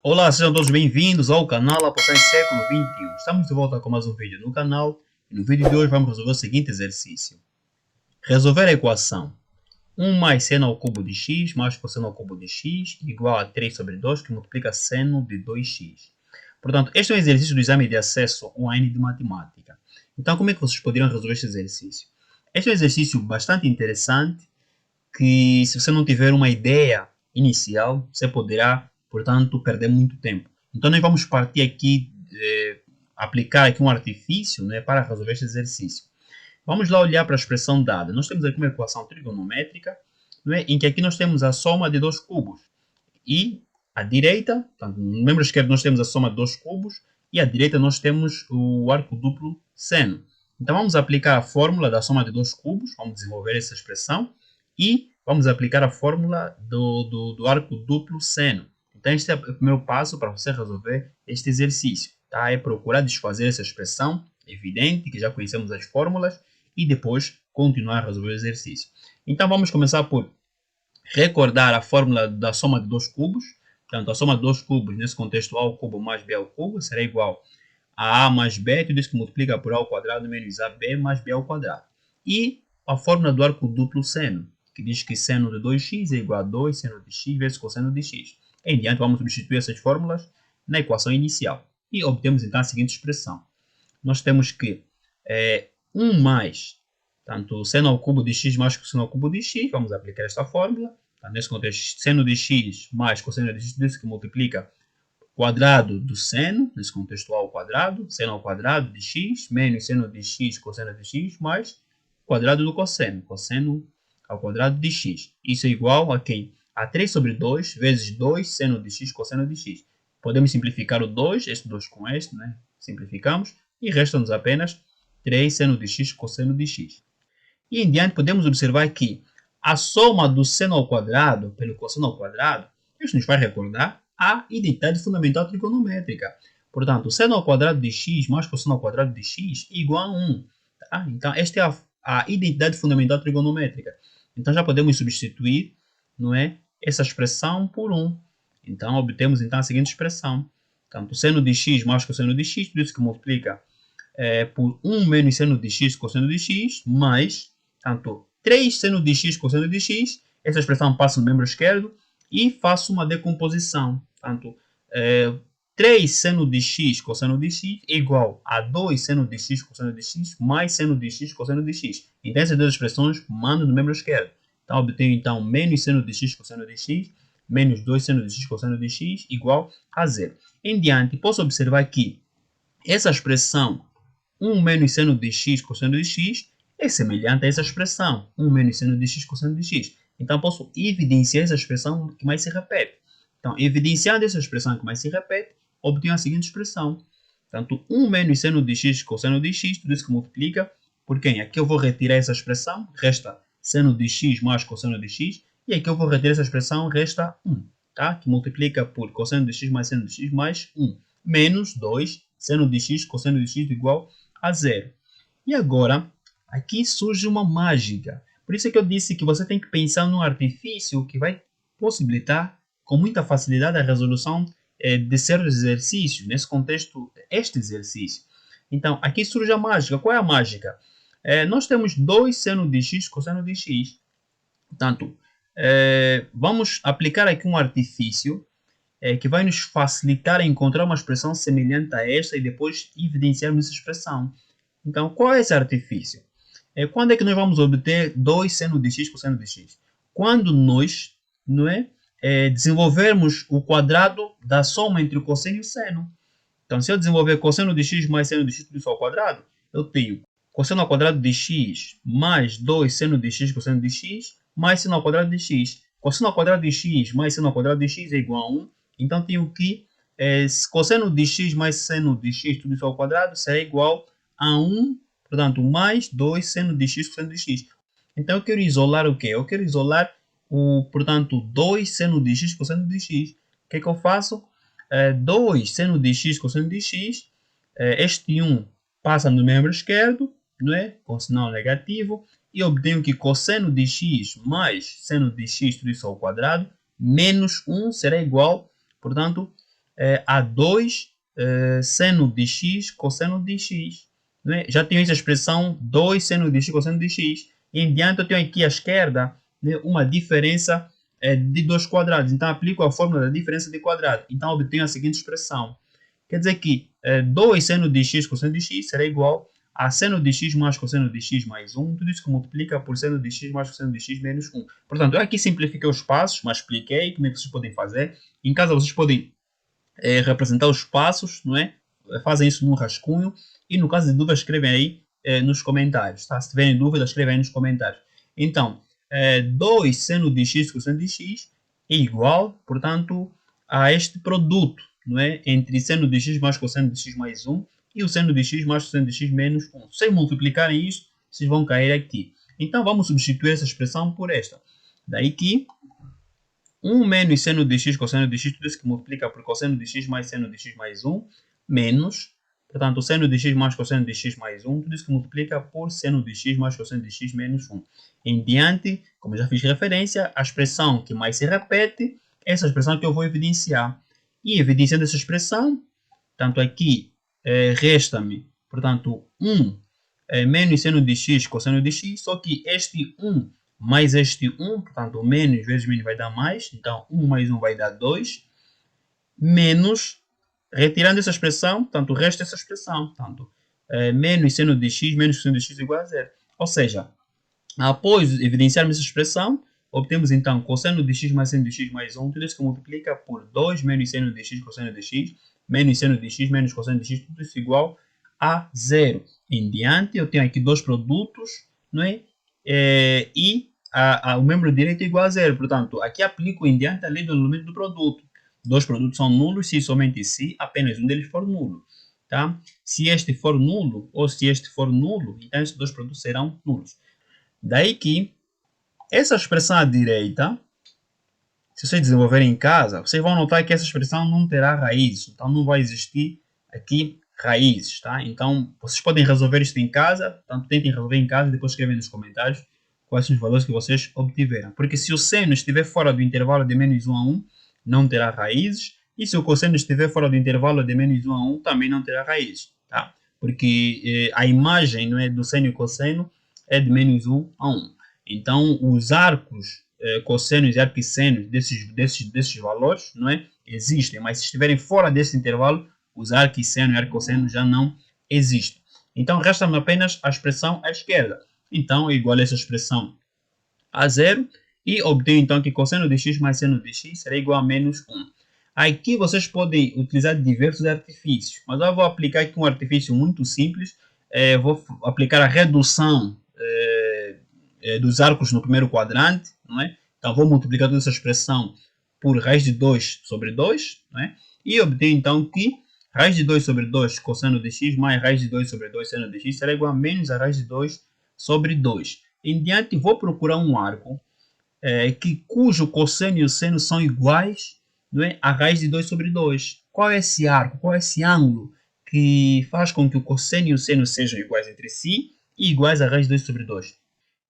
Olá, sejam todos bem-vindos ao canal Apostar em Século XXI. Estamos de volta com mais um vídeo no canal e no vídeo de hoje vamos resolver o seguinte exercício. Resolver a equação 1 mais seno ao cubo de x mais cosseno ao cubo de x igual a 3 sobre 2 que multiplica seno de 2x. Portanto, este é um exercício do exame de acesso online de matemática. Então, como é que vocês poderiam resolver este exercício? Este é um exercício bastante interessante que, se você não tiver uma ideia inicial, você poderá, portanto, perder muito tempo. Então, nós vamos partir aqui, aplicar aqui um artifício, né, para resolver este exercício. Vamos lá olhar para a expressão dada. Nós temos aqui uma equação trigonométrica, né, em que aqui nós temos a soma de dois cubos. E à direita, portanto, no membro esquerdo nós temos a soma de dois cubos, e à direita nós temos o arco duplo seno. Então, vamos aplicar a fórmula da soma de dois cubos, vamos desenvolver essa expressão, e vamos aplicar a fórmula do arco duplo seno. Então, este é o primeiro passo para você resolver este exercício. Tá? É procurar desfazer essa expressão, evidente que já conhecemos as fórmulas, e depois continuar a resolver o exercício. Então, vamos começar por recordar a fórmula da soma de dois cubos. Portanto, a soma de dois cubos, nesse contexto, a ao cubo mais b ao cubo, será igual a a mais b, tudo isso que multiplica por a ao quadrado menos ab mais b ao quadrado. E a fórmula do arco duplo seno, que diz que seno de 2x é igual a 2 seno de x vezes cosseno de x. Em diante, vamos substituir essas fórmulas na equação inicial. E obtemos, então, a seguinte expressão. Nós temos que 1 mais, tanto seno ao cubo de x mais cosseno ao cubo de x, vamos aplicar esta fórmula. Então, nesse contexto, seno de x mais cosseno de x, tudo isso que multiplica quadrado do seno, nesse contexto a ao quadrado, seno ao quadrado de x, menos seno de x, cosseno de x, mais quadrado do cosseno, cosseno ao quadrado de x. Isso é igual a quem? A 3 sobre 2 vezes 2 seno de x, cosseno de x. Podemos simplificar o 2, este 2 com este, né? Simplificamos, e resta-nos apenas 3 seno de x, cosseno de x. E em diante podemos observar que a soma do seno ao quadrado pelo cosseno ao quadrado, isso nos vai recordar a identidade fundamental trigonométrica. Portanto, seno ao quadrado de x mais cosseno ao quadrado de x é igual a 1. Tá? Então, esta é a identidade fundamental trigonométrica. Então, já podemos substituir, não é, essa expressão por 1. Então, obtemos então a seguinte expressão. Portanto, seno de x mais cosseno de x, tudo isso que multiplica por 1 menos seno de x cosseno de x, mais, tanto 3 seno de x cosseno de x, essa expressão passa no membro esquerdo, e faço uma decomposição. Portanto, 3 seno de x cosseno de x é igual a 2 seno de x cosseno de x mais seno de x cosseno de x. Então, essas duas expressões mandam no membro esquerdo. Então, obtenho então menos seno de x cosseno de x menos 2 seno de x cosseno de x igual a 0. Em diante, posso observar que essa expressão 1 menos seno de x cosseno de x é semelhante a essa expressão 1 menos seno de x cosseno de x. Então, posso evidenciar essa expressão que mais se repete. Então, evidenciando essa expressão que mais se repete, obtenho a seguinte expressão. Portanto, 1 menos seno de x cosseno de x, tudo isso que multiplica por quem? Aqui eu vou retirar essa expressão, resta seno de x mais cosseno de x. E aqui eu vou retirar essa expressão, resta 1. Tá? Que multiplica por cosseno de x mais seno de x mais 1. Menos 2 seno de x cosseno de x igual a 0. E agora, aqui surge uma mágica. Por isso é que eu disse que você tem que pensar num artifício que vai possibilitar com muita facilidade a resolução de certos exercícios, nesse contexto, este exercício. Então, aqui surge a mágica. Qual é a mágica? Nós temos 2 seno de x cosseno de x. Portanto, vamos aplicar aqui um artifício que vai nos facilitar a encontrar uma expressão semelhante a esta e depois evidenciarmos essa expressão. Então, qual é esse artifício? Quando é que nós vamos obter 2 seno de x cosseno de x? Quando nós, não desenvolvermos o quadrado da soma entre o cosseno e o seno. Então, se eu desenvolver cosseno de x mais seno de x tudo isso ao quadrado, eu tenho cosseno ao quadrado de x mais 2 seno de x cosseno de x mais seno ao quadrado de x. Cosseno ao quadrado de x mais seno ao quadrado de x é igual a 1. Então, tenho que cosseno de x mais seno de x tudo isso ao quadrado será igual a 1, portanto, mais 2 seno de x cosseno de x. Então, eu quero isolar o quê? Eu quero isolar portanto, 2 seno de x cosseno de x. O que é que eu faço? 2 seno de x cosseno de x, este 1 passa no membro esquerdo, não é? Com sinal negativo, e obtenho que cosseno de x mais seno de x tudo isso ao quadrado, menos 1 será igual, portanto, a 2 seno de x cosseno de x. Né? Já tenho essa expressão 2 seno de x cosseno de x. E em diante eu tenho aqui à esquerda, né, uma diferença de 2 quadrados. Então aplico a fórmula da diferença de quadrado. Então obtenho a seguinte expressão. Quer dizer que 2 seno de x cosseno de x será igual a seno de x mais cosseno de x mais 1. Tudo isso que multiplica por seno de x mais cosseno de x menos 1. Portanto, eu aqui simplifiquei os passos, mas expliquei como é que vocês podem fazer. Em casa vocês podem representar os passos, não é? Fazem isso num rascunho. E no caso de dúvidas, escrevem aí nos comentários. Tá? Se tiverem dúvidas, escrevem aí nos comentários. Então, 2 seno de x cosseno de x é igual, portanto, a este produto, não é? Entre seno de x mais cosseno de x mais 1 e o seno de x mais cosseno de x menos 1. Se vocês multiplicarem isso, vocês vão cair aqui. Então, vamos substituir essa expressão por esta. Daí que 1 menos seno de x cosseno de x, tudo isso que multiplica por cosseno de x mais seno de x mais 1, menos, portanto, seno de x mais cosseno de x mais 1, tudo isso que multiplica por seno de x mais cosseno de x menos 1. Em diante, como já fiz referência, a expressão que mais se repete é essa expressão que eu vou evidenciar. E evidenciando essa expressão, tanto aqui resta-me, portanto, 1 menos seno de x cosseno de x, só que este 1 mais este 1, portanto, menos vezes menos vai dar mais, então 1 mais 1 vai dar 2, menos, retirando essa expressão, portanto, resta essa expressão, portanto, menos seno de x menos seno de x igual a 0. Ou seja, após evidenciarmos essa expressão, obtemos então cosseno de x mais seno de x mais 1, tudo isso que multiplica por 2 menos seno de x cosseno de x, menos seno de x menos cosseno de x, tudo isso igual a 0. Em diante, eu tenho aqui dois produtos, não é? E o membro direito é igual a 0. Portanto, aqui aplico em diante a lei do anulamento do produto. Dois produtos são nulos se somente se apenas um deles for nulo. Tá? Se este for nulo ou se este for nulo, então esses dois produtos serão nulos. Daí que essa expressão à direita, se vocês desenvolverem em casa, vocês vão notar que essa expressão não terá raízes. Então não vai existir aqui raízes, tá? Então vocês podem resolver isto em casa, portanto tentem resolver em casa e depois escrevem nos comentários quais são os valores que vocês obtiveram. Porque se o seno estiver fora do intervalo de menos 1 a 1, não terá raízes. E se o cosseno estiver fora do intervalo de menos 1 a 1, também não terá raízes, tá? Porque a imagem, não é, do seno e cosseno é de menos 1 a 1. Então os arcos cossenos e arquissenos desses valores, não é, existem, mas se estiverem fora desse intervalo, os arquisseno e arcosseno já não existem. Então resta-me apenas a expressão à esquerda. Então eu igualo essa expressão a 0 e obtenho então que cosseno de x mais seno de x será igual a menos 1. Aqui vocês podem utilizar diversos artifícios, mas eu vou aplicar aqui um artifício muito simples. Vou aplicar a redução dos arcos no primeiro quadrante, não é? Então vou multiplicar toda essa expressão por raiz de 2 sobre 2, não é? E obtenho então que raiz de 2 sobre 2 cosseno de x mais raiz de 2 sobre 2 seno de x será igual a menos a raiz de 2 sobre 2. Em diante vou procurar um arco cujo cosseno e o seno são iguais, não é, a raiz de 2 sobre 2. Qual é esse arco? Qual é esse ângulo que faz com que o cosseno e o seno sejam iguais entre si e iguais a raiz de 2 sobre 2?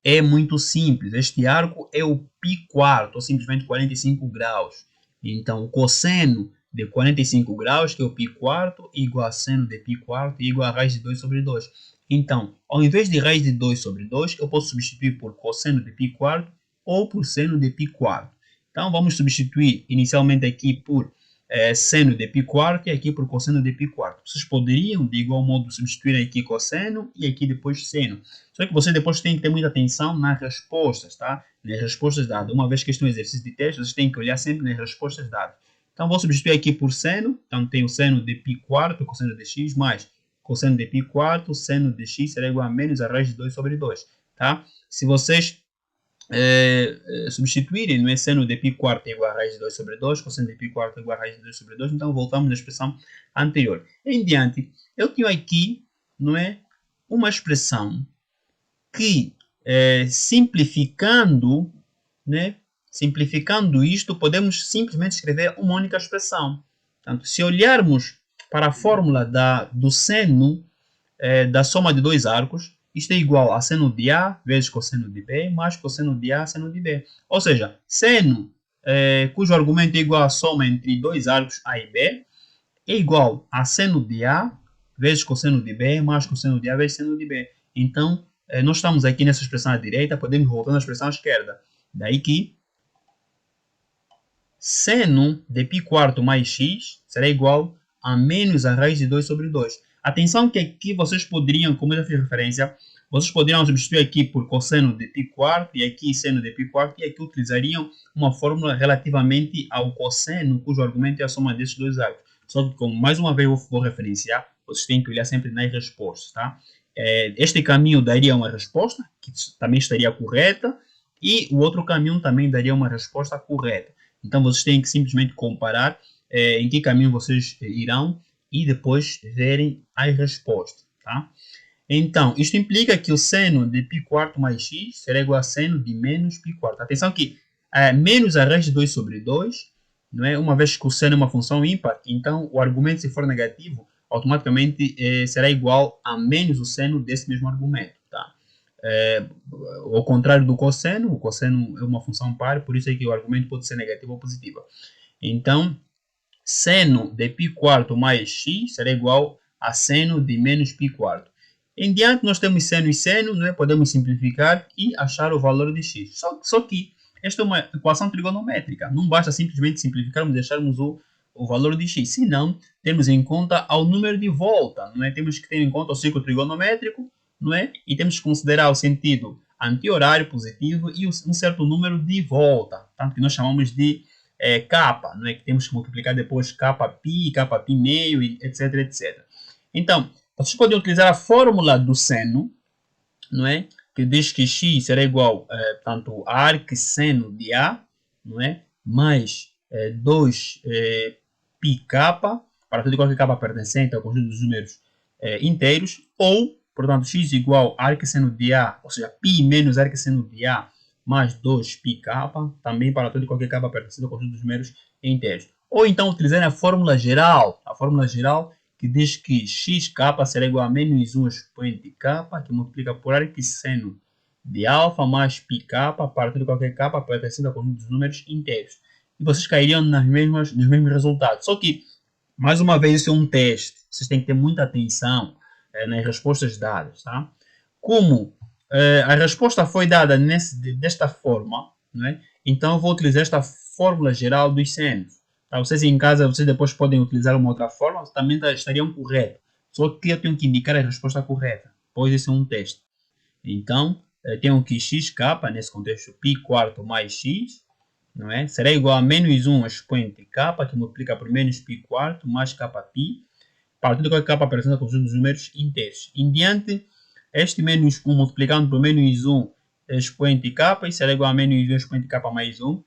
É muito simples. Este arco é o π4, ou simplesmente 45 graus. Então, o cosseno de 45 graus, que é o π4, igual a seno de π4, igual a raiz de 2 sobre 2. Então, ao invés de raiz de 2 sobre 2, eu posso substituir por cosseno de π4 ou por seno de π4. Então, vamos substituir inicialmente aqui por seno de π4 e aqui por cosseno de π4. Vocês poderiam, de igual modo, substituir aqui cosseno e aqui depois seno. Só que você depois tem que ter muita atenção nas respostas, tá? Nas respostas dadas. Uma vez que este é um exercício de teste, vocês têm que olhar sempre nas respostas dadas. Então, vou substituir aqui por seno. Então, tenho seno de π4, cosseno de x, mais cosseno de π4, seno de x será igual a menos a raiz de 2 sobre 2, tá? Se vocês substituírem, não é, seno de π4 é igual a raiz de 2 sobre 2, cosseno de π4 é igual a raiz de 2 sobre 2, então voltamos à expressão anterior. Em diante, eu tenho aqui, não é, uma expressão que, simplificando, né, simplificando isto, podemos simplesmente escrever uma única expressão. Portanto, se olharmos para a fórmula do seno da soma de dois arcos, isto é igual a seno de A vezes cosseno de B mais cosseno de A seno de B. Ou seja, seno cujo argumento é igual à soma entre dois arcos A e B, é igual a seno de A vezes cosseno de B mais cosseno de A vezes seno de B. Então, nós estamos aqui nessa expressão à direita, podemos voltar na expressão à esquerda. Daí que seno de π² mais x será igual a menos a raiz de 2 sobre 2. Atenção que aqui vocês poderiam, como eu já fiz referência, vocês poderiam substituir aqui por cosseno de π² e aqui seno de π² e aqui utilizariam uma fórmula relativamente ao cosseno, cujo argumento é a soma desses dois árvores. Só que, como mais uma vez eu vou referenciar, vocês têm que olhar sempre nas respostas, tá? Este caminho daria uma resposta, que também estaria correta, e o outro caminho também daria uma resposta correta. Então, vocês têm que simplesmente comparar em que caminho vocês irão e depois verem as respostas, tá? Então, isto implica que o seno de π² mais x será igual a seno de menos π². Atenção que menos a raiz de 2 sobre 2, não é? Uma vez que o seno é uma função ímpar, então o argumento, se for negativo, automaticamente será igual a menos o seno desse mesmo argumento, tá? Ao contrário do cosseno, o cosseno é uma função par, por isso é que o argumento pode ser negativo ou positivo. Então, seno de π² mais x será igual a seno de menos π². Em diante, nós temos seno e seno, né? Podemos simplificar e achar o valor de x. Só que esta é uma equação trigonométrica. Não basta simplesmente simplificarmos e acharmos o valor de x. Senão, temos em conta ao número de volta. Não é? Temos que ter em conta o ciclo trigonométrico, não é? E temos que considerar o sentido anti-horário positivo e um certo número de volta. Tanto que nós chamamos de capa, não é? Que temos que multiplicar depois kπ, kπ meio, etc, etc. Então, vocês podem utilizar a fórmula do seno, não é? Que diz que x será igual, portanto, a arcseno de A, não é? Mais 2 πk, para todo e qualquer capa pertencente ao conjunto dos números inteiros, ou, portanto, x igual a arcseno de A, ou seja, π menos arcseno de A, mais 2 πk, também para todo e qualquer capa pertencente ao conjunto dos números inteiros. Ou então utilizar a fórmula geral que diz que xk será igual a menos 1 expoente k, que multiplica por arcseno de alfa mais πk para todo e qualquer capa pertencente ao conjunto dos números inteiros. E vocês cairiam nos mesmos resultados. Só que, mais uma vez, isso é um teste. Vocês têm que ter muita atenção nas respostas dadas, tá? Como a resposta foi dada desta forma, não é? Então eu vou utilizar esta fórmula geral dos senos. Tá? Vocês em casa, vocês depois podem utilizar uma outra forma, também estariam corretos. Só que eu tenho que indicar a resposta correta, pois isso é um teste. Então, tenho que xk, nesse contexto, π² mais x, não é? Será igual a menos 1 expoente k, que multiplica por menos π² mais kπ, para tudo que k pertence ao conjunto dos números inteiros. Em diante, este menos 1 multiplicando por menos 1 expoente k, isso será igual a menos 1 expoente k mais 1.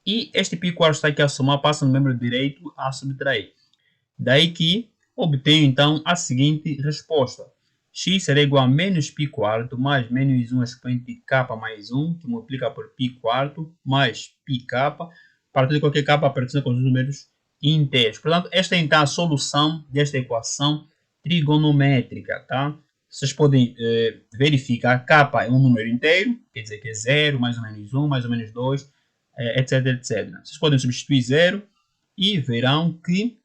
E este π² está aqui a somar, passa no membro direito a subtrair. Daí que obtenho então a seguinte resposta. X será igual a menos π² mais menos 1 expoente k mais 1, que multiplica por π² mais πk, para todo e qualquer k pertence com os números inteiros. Portanto, esta é então a solução desta equação trigonométrica, tá? Vocês podem verificar que k é um número inteiro, quer dizer que é 0, mais ou menos 1, mais ou menos 2, etc, etc. Vocês podem substituir 0 e verão que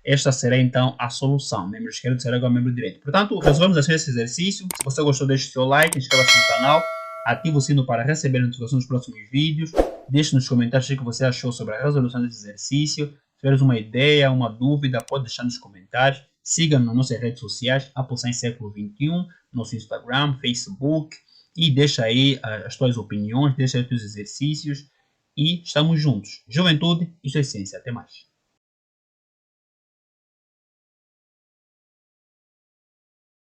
esta será então a solução. Membro esquerdo será igual ao membro direito. Portanto, resolvemos assim esse exercício. Se você gostou, deixe seu like, inscreva-se no canal, ative o sino para receber notificações dos próximos vídeos. Deixe nos comentários o que você achou sobre a resolução desse exercício. Se tiver uma ideia, uma dúvida, pode deixar nos comentários. Siga-nos nas nossas redes sociais, Apoção em Século XXI, nosso Instagram, Facebook. E deixa aí as tuas opiniões, deixa aí os teus exercícios. E estamos juntos. Juventude e sua essência. Até mais.